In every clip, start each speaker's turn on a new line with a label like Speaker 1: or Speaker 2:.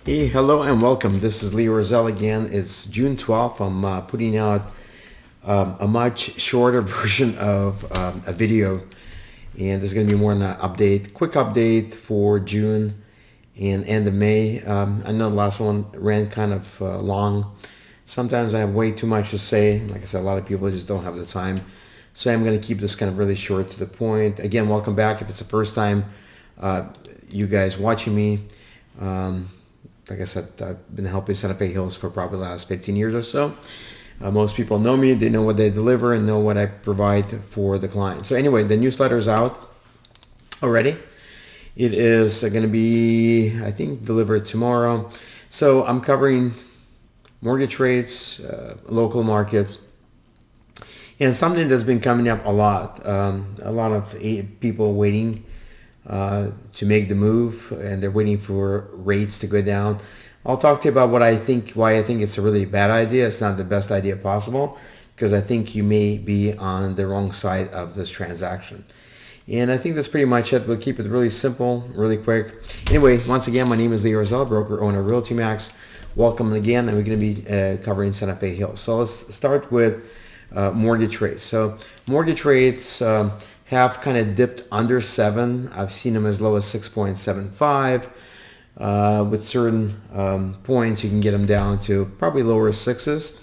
Speaker 1: Hey, hello and welcome. This is Orzhel again. It's June 12th. I'm putting out a much shorter version of a video, and this is going to be more an update, quick update for June and end of May. I know the last one ran kind of long. Sometimes I have way too much to say. Like I said, a lot of people just don't have the time. So I'm going to keep this kind of really short to the point. Again, welcome back. If it's the first time you guys watching me, like I said, I've been helping Santa Fe Hills for probably the last 15 years or so. Most people know me. They know what they deliver and know what I provide for the client. So anyway, the newsletter is out already. It is going to be, I think, delivered tomorrow. So I'm covering mortgage rates, local market, and something that's been coming up a lot. A lot of people waiting to make the move, and they're waiting for rates to go down. I'll talk to you about why I think it's a really bad idea. It's not the best idea possible, because I think you may be on the wrong side of this transaction. And I think that's pretty much it. We'll keep it really simple, really quick. Anyway, once again, my name is Orzhel, broker, owner of Realty Max. Welcome again, and we're going to be covering Santa Fe Hills. So let's start with mortgage rates. So mortgage rates have kind of dipped under 7. I've seen them as low as 6.75. With certain points, you can get them down to probably lower 6s.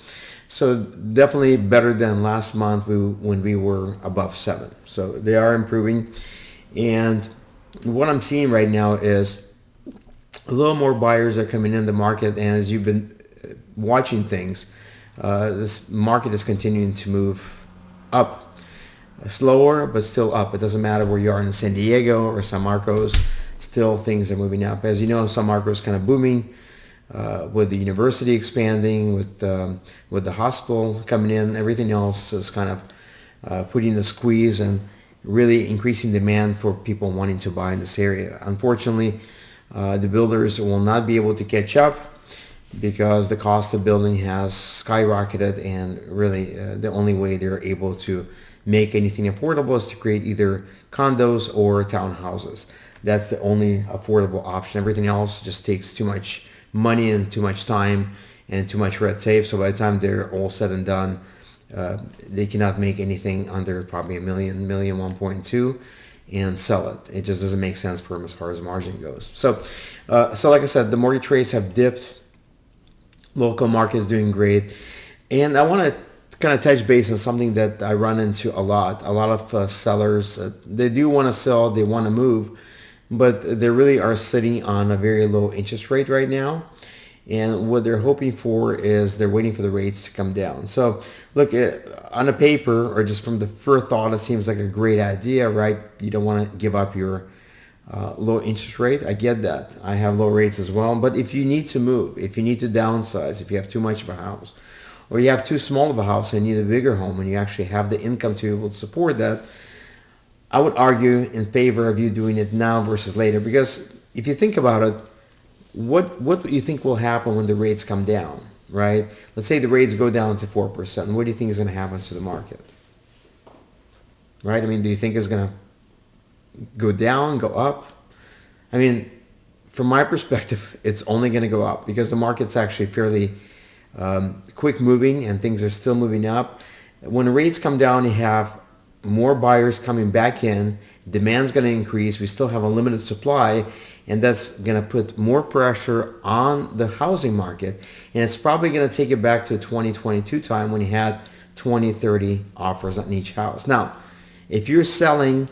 Speaker 1: So definitely better than last month when we were above 7. So they are improving. And what I'm seeing right now is a little more buyers are coming in the market. And as you've been watching things, this market is continuing to move up. Slower, but still up. It doesn't matter where you are in San Diego or San Marcos, still things are moving up. As you know, San Marcos is kind of booming with the university expanding, with the hospital coming in. Everything else is kind of putting the squeeze and really increasing demand for people wanting to buy in this area. Unfortunately, the builders will not be able to catch up because the cost of building has skyrocketed, and really the only way they're able to make anything affordable is to create either condos or townhouses. That's the only affordable option. Everything else just takes too much money and too much time and too much red tape. So by the time they're all said and done, they cannot make anything under probably a million, 1.2 and sell it. It just doesn't make sense for them as far as margin goes. So like I said, the mortgage rates have dipped. Local market is doing great. And I want to kind of touch base on something that I run into a lot. A lot of sellers, they do want to sell, they want to move, but they really are sitting on a very low interest rate right now. And what they're hoping for is they're waiting for the rates to come down. So look, on a paper or just from the first thought, it seems like a great idea, right? You don't want to give up your low interest rate. I get that. I have low rates as well. But if you need to move, if you need to downsize, if you have too much of a house, or you have too small of a house and need a bigger home and you actually have the income to be able to support that, I would argue in favor of you doing it now versus later. Because if you think about it, what do you think will happen when the rates come down, right? Let's say the rates go down to 4%. What do you think is going to happen to the market? Right? I mean, do you think it's going to go down, go up? I mean, from my perspective, it's only going to go up because the market's actually fairly quick moving and things are still moving up. When the rates come down, you have more buyers coming back in. Demand's going to increase. We still have a limited supply, and that's going to put more pressure on the housing market. And it's probably going to take it back to 2022 time when you had 20, 30 offers on each house. Now, if you're selling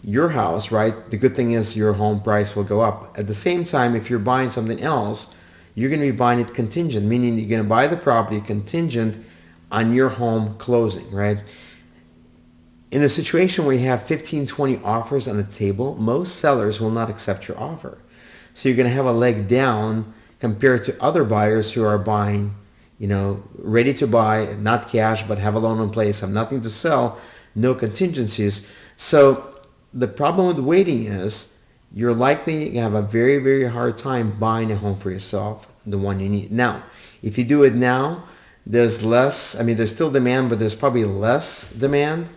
Speaker 1: your house, right, the good thing is your home price will go up. At the same time, if you're buying something else, you're going to be buying it contingent, meaning you're going to buy the property contingent on your home closing, right? In a situation where you have 15, 20 offers on the table, most sellers will not accept your offer. So you're going to have a leg down compared to other buyers who are buying, ready to buy, not cash, but have a loan in place, have nothing to sell, no contingencies. So the problem with waiting is you're likely going to have a very, very hard time buying a home for yourself, the one you need. Now, if you do it now, there's less, there's still demand, but there's probably less demand.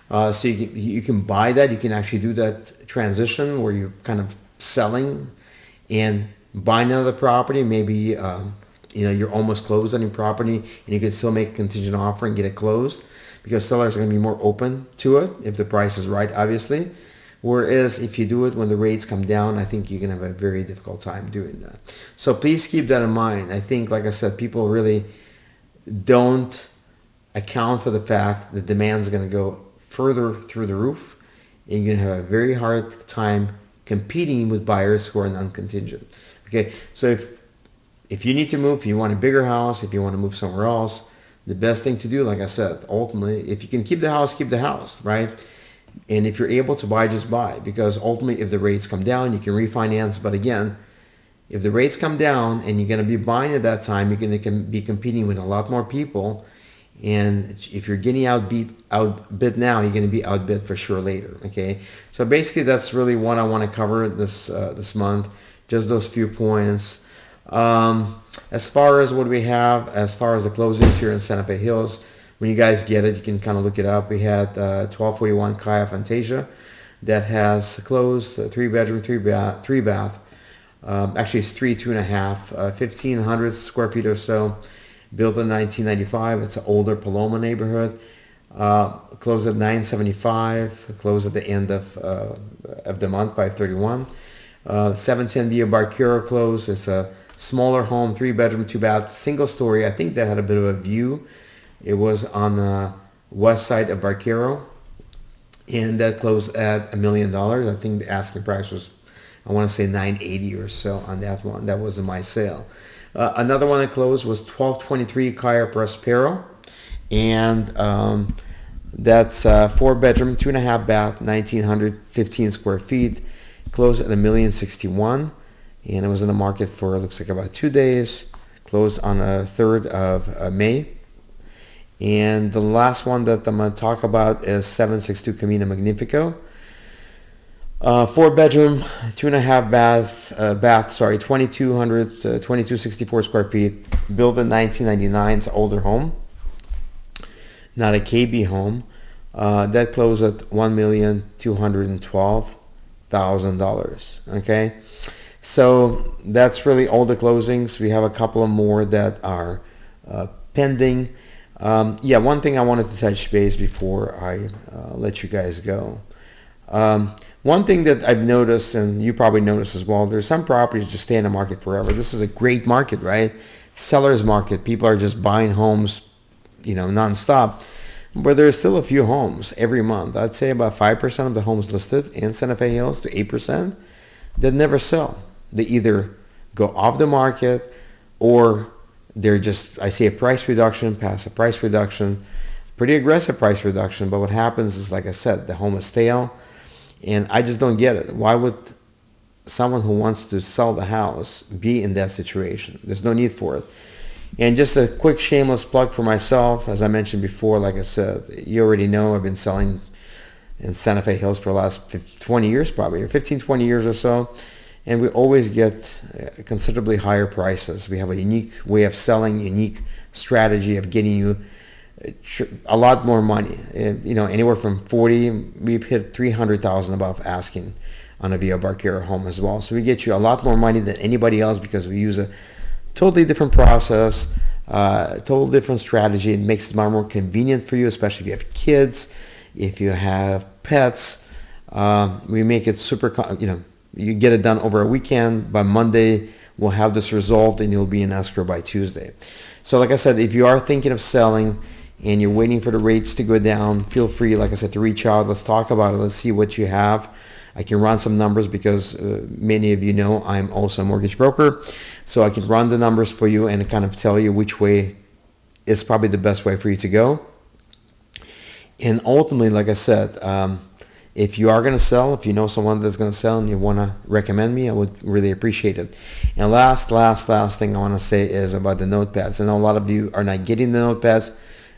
Speaker 1: So you can buy that. You can actually do that transition where you're kind of selling and buying another property, maybe you're almost closed on your property and you can still make a contingent offer and get it closed, because sellers are going to be more open to it if the price is right, obviously. Whereas if you do it when the rates come down, I think you're going to have a very difficult time doing that. So please keep that in mind. I think, like I said, people really don't account for the fact that demand is going to go further through the roof, and you're going to have a very hard time competing with buyers who are non-contingent. Okay, so if you need to move, if you want a bigger house, if you want to move somewhere else, the best thing to do, like I said, ultimately, if you can keep the house, right? And if you're able to buy, just buy, because ultimately if the rates come down, you can refinance. But again, if the rates come down and you're going to be buying at that time, you're going to be competing with a lot more people. And if you're getting outbid now, you're going to be outbid for sure later. Okay, so basically that's really what I want to cover this month. Just those few points. As far as what we have, as far as the closings here in Santa Fe Hills, when you guys get it, you can kind of look it up. We had 1241 Kaya Fantasia that has closed, 3-bedroom, 3-bath. Actually, it's 3, 2.5, 1,500 square feet or so. Built in 1995. It's an older Paloma neighborhood. Closed at $975. Closed at the end of the month, 5/31. 710 Via Barquero closed. It's a smaller home, 3-bedroom, 2-bath, single story. I think that had a bit of a view. It was on the west side of Barquero, and that closed at $1 million. I think the asking price was, I want to say $980 or so on that one. That wasn't my sale. Another one that closed was 1223 Kaya Prospero, and that's 4-bedroom, 2.5-bath, 1,915 square feet. Closed at $1,061,000, and it was in the market for, it looks like, about 2 days. Closed on the 3rd of May. And the last one that I'm going to talk about is 762 Camino Magnifico. 4-bedroom, 2.5-bath, 2264 square feet. Built in 1999. It's an older home, not a KB home. That closed at $1,212,000. Okay, so that's really all the closings. We have a couple of more that are pending. One thing I wanted to touch base before I let you guys go. One thing that I've noticed, and you probably noticed as well, there's some properties just stay in the market forever. This is a great market, right? Seller's market. People are just buying homes, nonstop. But there's still a few homes every month. I'd say about 5% of the homes listed in Santa Fe Hills to 8% that never sell. They either go off the market, or they're just, I see a price reduction, pass a price reduction, pretty aggressive price reduction. But what happens is, like I said, the home is stale. And I just don't get it. Why would someone who wants to sell the house be in that situation? There's no need for it. And just a quick shameless plug for myself. As I mentioned before, like I said, you already know I've been selling in Santa Fe Hills for the last 20 years probably, or 15, 20 years or so. And we always get considerably higher prices. We have a unique way of selling, unique strategy of getting you a lot more money. Anywhere from 40, we've hit 300,000 above asking on a Via Barquero home as well. So we get you a lot more money than anybody else, because we use a totally different process, total different strategy. It makes it more convenient for you, especially if you have kids, if you have pets. We make it super, you get it done over a weekend. By Monday, we'll have this resolved and you'll be in escrow by Tuesday. So like I said, if you are thinking of selling and you're waiting for the rates to go down, feel free, like I said, to reach out. Let's talk about it. Let's see what you have. I can run some numbers because many of you know I'm also a mortgage broker. So I can run the numbers for you and kind of tell you which way is probably the best way for you to go. And ultimately, like I said, if you are going to sell, if you know someone that's going to sell and you want to recommend me, I would really appreciate it. And last thing I want to say is about the notepads. I know a lot of you are not getting the notepads.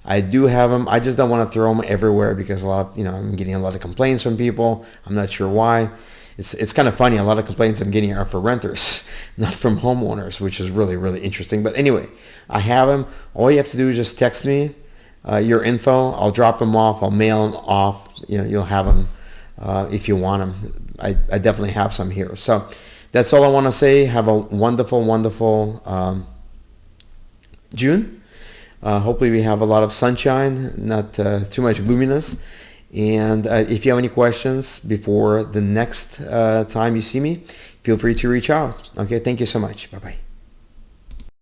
Speaker 1: I do have them. I just don't want to throw them everywhere because I'm getting a lot of complaints from people. I'm not sure why. It's kind of funny. A lot of complaints I'm getting are for renters, not from homeowners, which is really, really interesting. But anyway, I have them. All you have to do is just text me your info. I'll drop them off. I'll mail them off. You'll have them if you want them. I definitely have some here. So that's all I want to say. Have a wonderful, wonderful June. Hopefully we have a lot of sunshine, not too much gloominess. And if you have any questions before the next time you see me, feel free to reach out. Okay, thank you so much. Bye-bye.